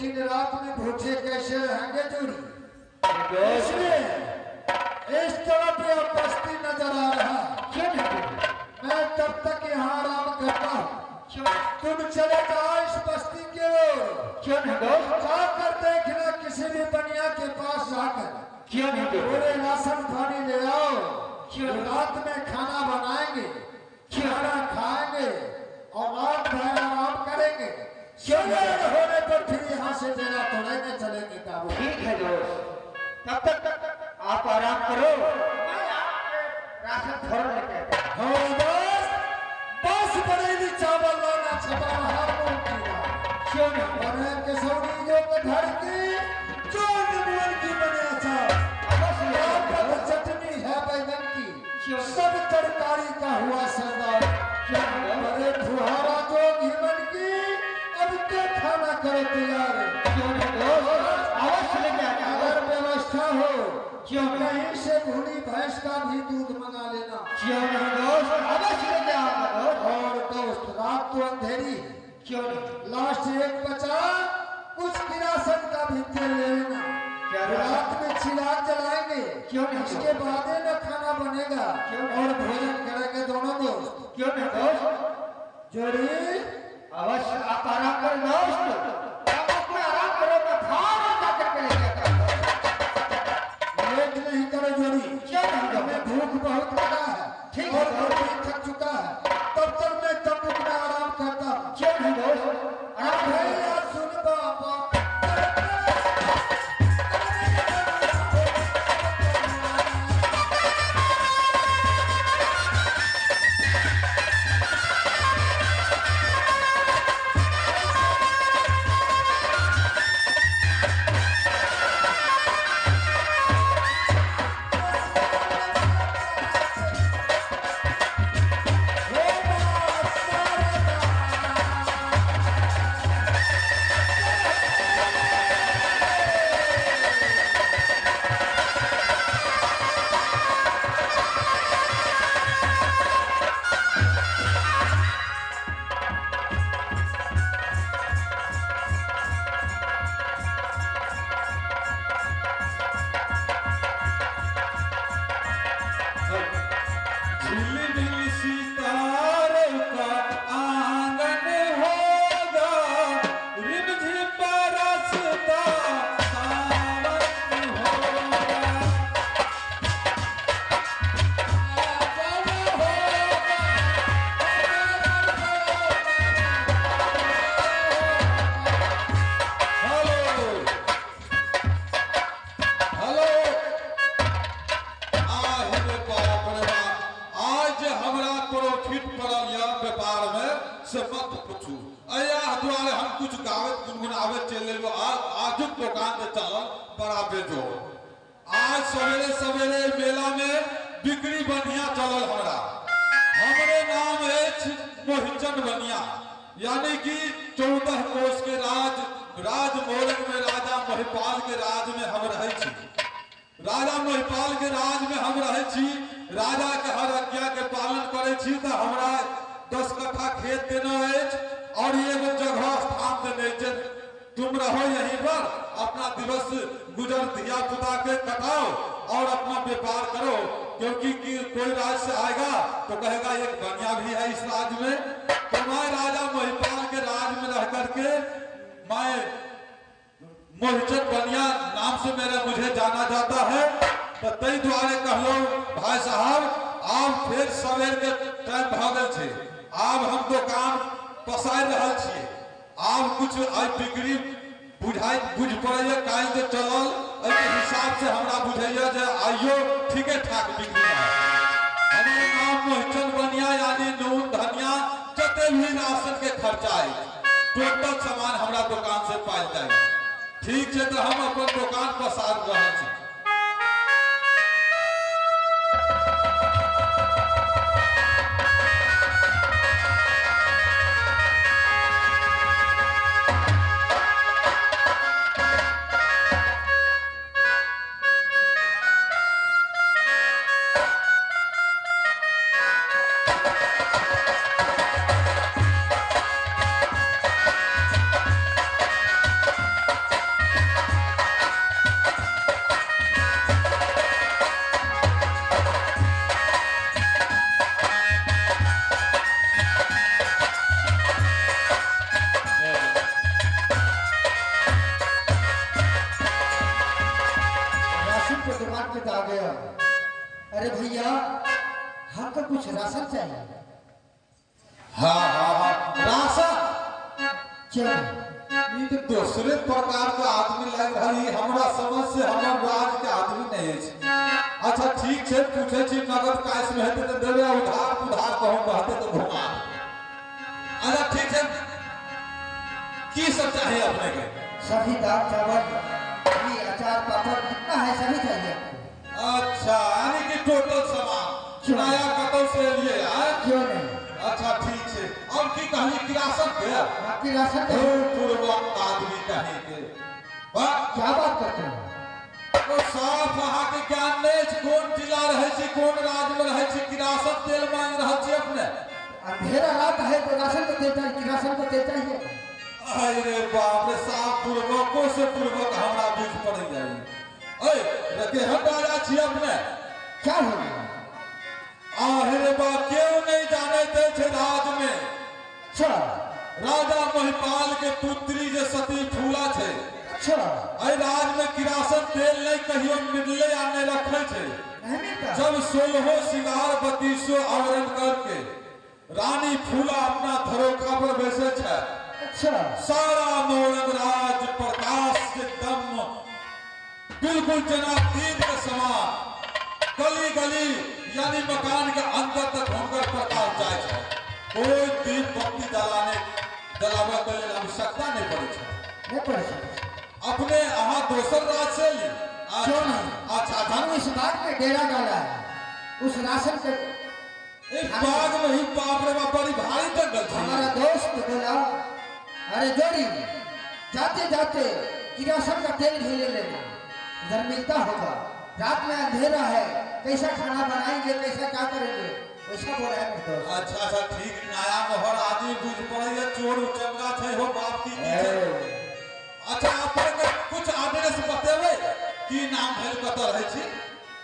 लेकिन रात में भूखे कैसे रहेंगे जोड़ी? इस तरफ यह बस्ती नजर आ रहा है। मैं तब तक यहाँ आराम करता हूँ। तुम चले जाओ इस बस्ती के ओर। जाकर देखना किसी भी बनिया के पास जाकर पूरे राशन पानी ले आओ। रात में खाना बनाएंगे, खाना खाएंगे और रात भर आराम करेंगे। सवेर होने पर फिर यहाँ से डेरा तोड़ेंगे, चलेंगे काबू। ठीक है दोस्त, तब तक आप आराम करो, मैं आपके राशन भर लेके। हो दोस्त, बस बरेली चावल लाना छपा हर मुंह की बात। क्यों नहीं? और कसौड़ी जो कधर की, जो नमून की बने अचार, चटनी है बैगन की, सब तरकारी का हुआ सरदार। अरे फुहारा जो घीमन की, अब तो खाना करो तैयार। अवश्य लेके आना। अगर व्यवस्था हो क्यों कहीं से भूनी भैंस का भी दूध मंगा लेना। क्यों नहीं दोस्त, अवश्य लेके आना दोस्त। और दोस्त रात तो अंधेरी है, क्यों नहीं? लास्ट एक बचा, कुछ किरासन का भी तेल ले लेना। रात में चिराग जलाएंगे, क्यों नहीं? उसके बाद न खाना बनेगा और भोजन करेंगे दोनों दोस्त। क्यों नहीं दोस्त? जोड़ी अवश्य आप आराम करें दोस्त। आप अपना आराम करो, मैं खाना जाकर के लेके आता हूं। लेट नहीं करो जोड़ी। क्यों नहीं? हमें भूख बहुत लगा है, ठीक और है। पेट थक चुका है। तब तक मैं तंबू में आराम करता हूँ। क्यों नहीं दोस्त? आराम करो। भैया सुन बाबा, आज सवेरे सवेरे मेला में बिक्री बढ़िया चलल हमरा। हमरे नाम है मोहिचंद बनिया, यानी कि 14 कोष के राज मोरंग में राजा महिपाल के राज में हम रहे छी। राजा महिपाल के राज में हम रहे छी। राजा के हर आज्ञा के पालन करे छी। तो हमरा 10 कट्ठा खेत देना है और एगो जगह स्थान देने छै। तुम रहो यहीं पर, अपना दिवस गुजर दिया पुता के कटाओ और अपना व्यापार करो, क्योंकि कोई राज्य से आएगा तो कहेगा एक बनिया भी है इस राज्य में। तो मैं राजा महिपाल के राज में रह करके मैं मोहिचंद बनिया नाम से मुझे जाना जाता है। तो तई द्वारे कहलो भाई साहब, आप फिर सवेर के टाइम भागल छे, अब हम दुकान पसार रहल छिए। आप कुछ बिक्री बुझ पड़े काल जे चलल हिसाब से हमरा बुझैया जे आइयो ठीके ठाक बिक्री है। हमारे नाम मोहिचंद बनिया, यानी नून धनिया जते भी राशन के खर्चा है टोटल सामान हमरा दुकान से पाइल जाए। ठीक है, तो हम अपन दुकान पसार रहे छी। हाँ हाँ हाँ राशन क्यों ई तो दूसरे प्रकार के आदमी लग रही हमरा समझ से हमर राज के आदमी नहीं है। अच्छा ठीक है पूछे छी नगद कैश में हेते तो देबे उधार उधार कहूं कहते तो घुमा। अच्छा ठीक है की सब चाहिए अपने के? सभी दाल चावल घी अचार पापड़ कितना है सभी चाहिए अच्छा यानी कि टोटल सामान नया कतौ से लिए आए? क्यों नहीं अच्छा ठीक है और की कहली किरासन के आपकी राशन ओ का पूर्वक आदमी कहे के वाह क्या बात करते हैं तो साफ अहाँ के ज्ञान नहीं छै कौन जिला रहे छी कौन राज्य में रहे छी किरासन तेल मांग रहे छी अपने? अंधेरा रात है तो राशन को देता है कि राशन को देता ही है अरे बाप रे साफ पूर्वकों से पूर्वक हमरा बुझ पड़ जाई। ओए रखे हम राजा छी अपने क्या हो गया अरे बा क्यों नहीं जाने दे छे राज में अच्छा राजा महिपाल के पुत्री जे सती फूला छे अच्छा अरे राज में किरासन तेल नहीं कहियो मिलले या नहीं रखे छे। नहीं मिलता जब 16 सिंगार 3200 आवरण करके रानी फूला अपना धरोखा पर बैसे छे अच्छा सारा मौरंग राज प्रकाश से दम बिल्कुल जना तीर के समान गली गली यानी मकान के अंदर तक हुनकर प्रकाश जाए छे। कोई दीप बत्ती जलावे के लेल आवश्यकता नहीं पड़े छे। नहीं पड़ सकता अपने अहाँ दोसर राज से ली क्यों नहीं? अच्छा हम इस बात में डेरा डाला है उस राशन के एक बाग में ही बाप रे बाप बड़ी भारी जंगल थी। हमारा दोस्त बोला अरे जोड़ी जाते जाते किरासन का तेल भी ले लेना इधर मिलता होगा रात में अंधेरा है कैसा खाना बनाएंगे कैसा क्या करेंगे वैसा बोला है मेरे दोस्त अच्छा अच्छा ठीक नया मोहर आदमी बुझ पड़े ये चोर उचंगा थे हो बाप की नीचे। अच्छा अपने कुछ एड्रेस बतेबे की नाम भेल कत रहे छी?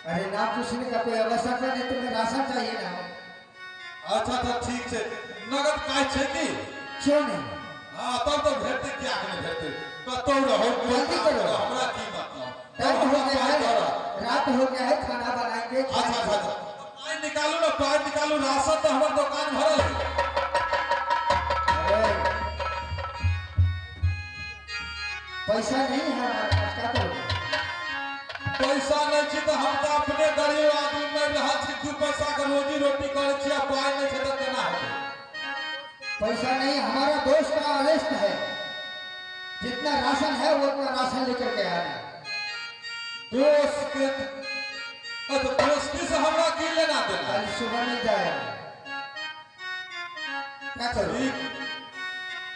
अरे नाम पूछने का कोई आवश्यकता नहीं तुम्हें राशन चाहिए ना अच्छा अच्छा ठीक है नगद काय छे की? क्यों नहीं हां तब तो भेटते क्या के नहीं भेटते कतौ रहो जल्दी करो। हमरा की मतलब रात हो गया है अच्छा रात हो गया है खाना बनाएंगे अच्छा पानी निकालू ना पानी निकालू राशन तो हमर दुकान भरल है। अरे पैसा नहीं है हमारे पास क्या करोगे पैसा नहीं छी तो हम तो अपने गरीब आदमी में रह छी 2 पैसा के रोजी रोटी करे छी पाई नहीं छै तो केना होते? पैसा नहीं हमारा दोस्त का अरेस्ट है जितना राशन है वो उतना राशन लेकर के आना दोस्त के अच्छा दोस्ती से हमरा की लेना देना? कल सुबह में जाएगा क्या करो ठीक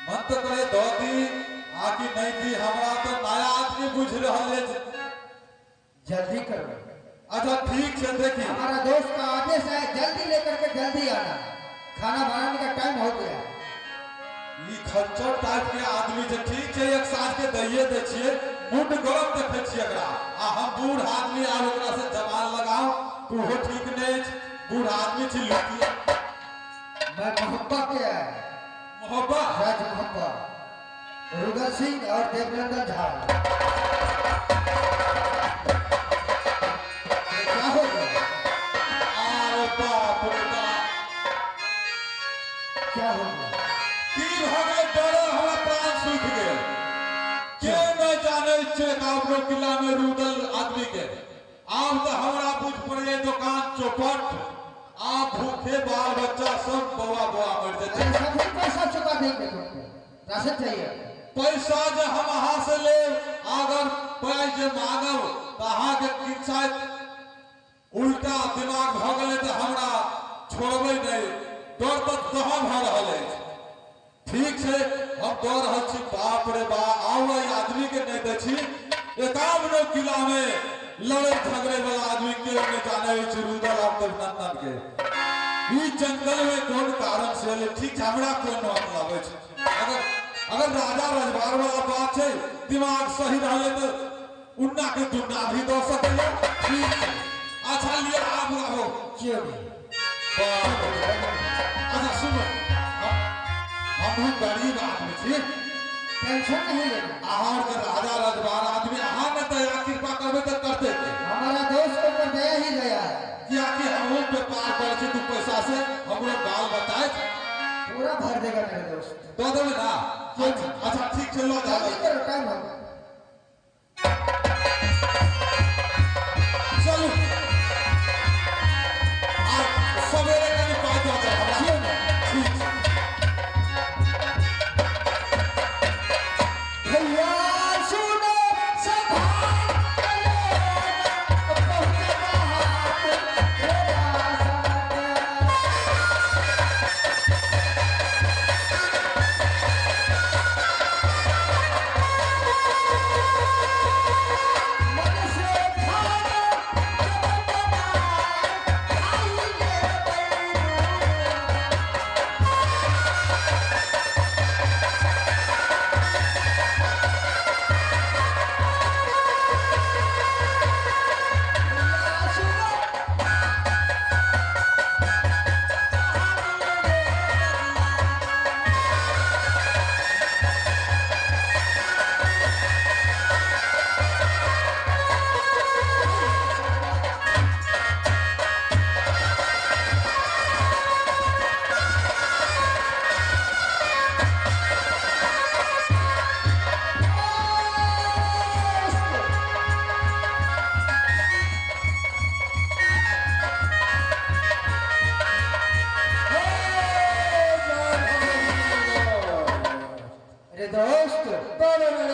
मन तो करे दो दी आकी नहीं दी हमरा तो नया आदमी बुझ रहल है। जल्दी करो अच्छा ठीक है देखिए हमारा दोस्त का आदेश है जल्दी लेकर के जल्दी आना खाना बनाने का टाइम हो गया ई खच्चर टाइप के आदमी जे ठीक है एक साँझ के दइए दे छिए मुंड गरम देखे छिए एकरा आ हम बूढ़ आदमी आ ओकरा से जवान लगाओ तो वो ठीक नहीं छै। बूढ़ आदमी छी लुटिया मैं मोहब्बत के है मोहब्बत राज मोहब्बत रुगल सिंह और देवनंदन झा ये क्या हो गया अरे बाप रे बाप क्या हो गया तीर हो गए डरे हमरा प्राण सूख गए क्यों न जाने चेतावनी किला में रुदल आदमी के आब तो हमरा बुझ पड़े दुकान चौपट आप भूखे बाल बच्चा सब बौआ मर जाते। अरे सभी पैसा चुका देंगे तुमको राशन चाहिए पैसा जो हम अहाँ से ले अगर पैसा जे मांगब तो अहाँ के शायद उल्टा दिमाग भ गए तो हमरा छोड़बे नहीं डर तो कहाँ भ रहा है। ठीक है हम दौड़ रहा छी बाप रे बा आउ आदमी के नहीं दे छी 51 किला में लड़े झगड़े वाला आदमी के नहीं जाने रुदल आप नंदन के ई जंगल में कौन कारण से ले ठीक हमरा कोन मतलब है। अगर राजा रजवार वाला बात है दिमाग सही रहे तो उन्ना के दुन्ना भी दो सके ठीक अच्छा लिए आप हो क्यों अच्छा सुनो हम गरीब आदमी छी टेंशन नहीं लेना आहार के राजा रजवार आदमी आहार ने दया कृपा करबे तो करते हमारा दोस्त को कर दया ही गया है क्या कि हम व्यापार करे छी 2 पैसा से हमरो गाल बताए तो पूरा भर देगा मेरे दोस्त। तो दो ना। अच्छा ठीक चलो जल्दी करो, टाइम हो गया। चलो आज सवेरे कहीं बात हो जाए ठीक भैया सुनो सभा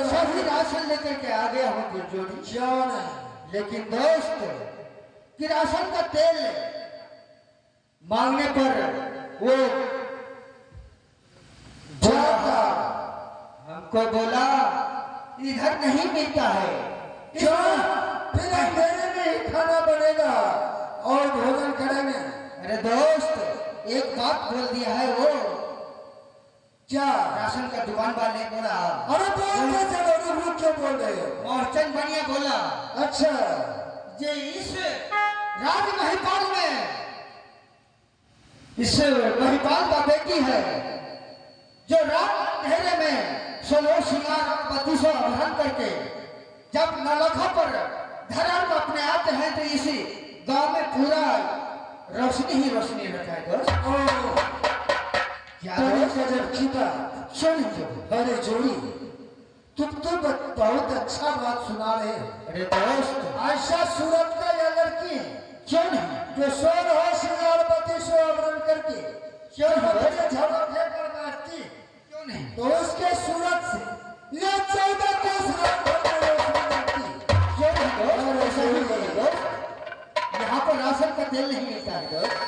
सभी राशन लेकर के आ गया हूँ गुरजोड़ी। क्या नहीं, लेकिन दोस्त कि राशन का तेल मांगने पर वो जाता हमको बोला इधर नहीं मिलता है। क्या फिर अंधेरे में ही खाना बनेगा और भोजन करेंगे? अरे दोस्त एक बात बोल दिया है वो, क्या? राशन का दुकान वाले बोला। अरे बोल के चलो, रुक क्यों बोल रहे हो? मोहचंद बनिया बोला अच्छा जे इस राज महिपाल में इस महिपाल का बेटी है जो रात अंधेरे में सोलो सिंगार पति से अपहरण करके जब नलखा पर धरार में अपने आते हैं तो इसी गांव में पूरा रोशनी ही रोशनी रहता है दोस्त। क्या गजब की बात सुन अरे जोड़ी, तुम तो बहुत अच्छा बात सुना रहे हो। अरे दोस्त ऐसा सूरत का यह लड़की है क्यों नहीं, जो सोन हो श्रृंगारपति से अपहरण करके क्यों नहीं, झड़क देकर नाचती, क्यों नहीं, तो उसके सूरत से ये 14 कोस क्यों नहीं दोस्त, ऐसा ही बोले दोस्त। यहाँ पर राशन का तेल नहीं मिलता है दोस्त।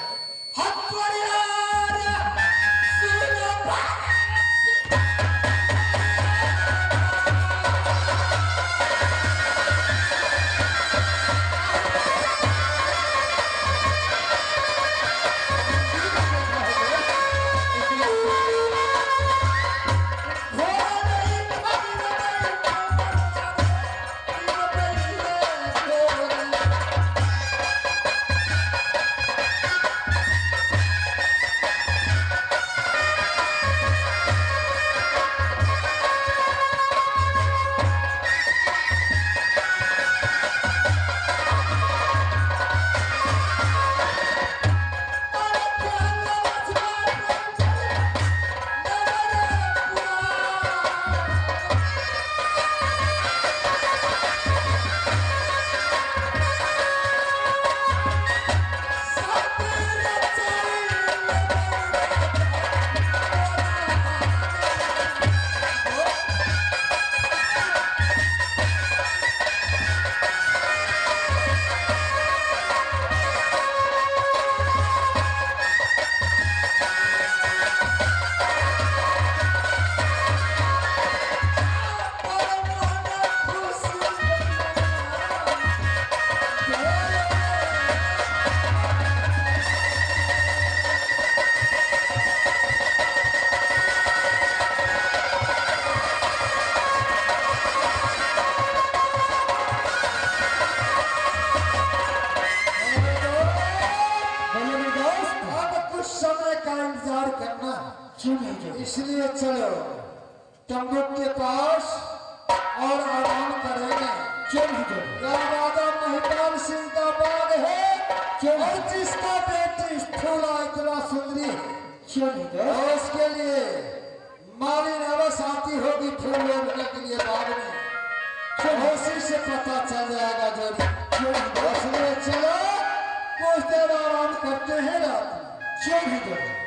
इसलिए चलो तंबूक के पास और आराम करेंगे। राजा महिपाल सिंह का बाग है और जिसका बेटी फूला इतना सुंदरी क्यों नहीं दोस्त? और उसके लिए मालिन अवश्य आती होगी फूल लोड़ने के लिए बाग में, उसी से पता चल जाएगा जोड़ी। क्यों नहीं दोस्त? इसलिए चलो कुछ देर आराम करते हैं रात में। क्यों नहीं दोस्त?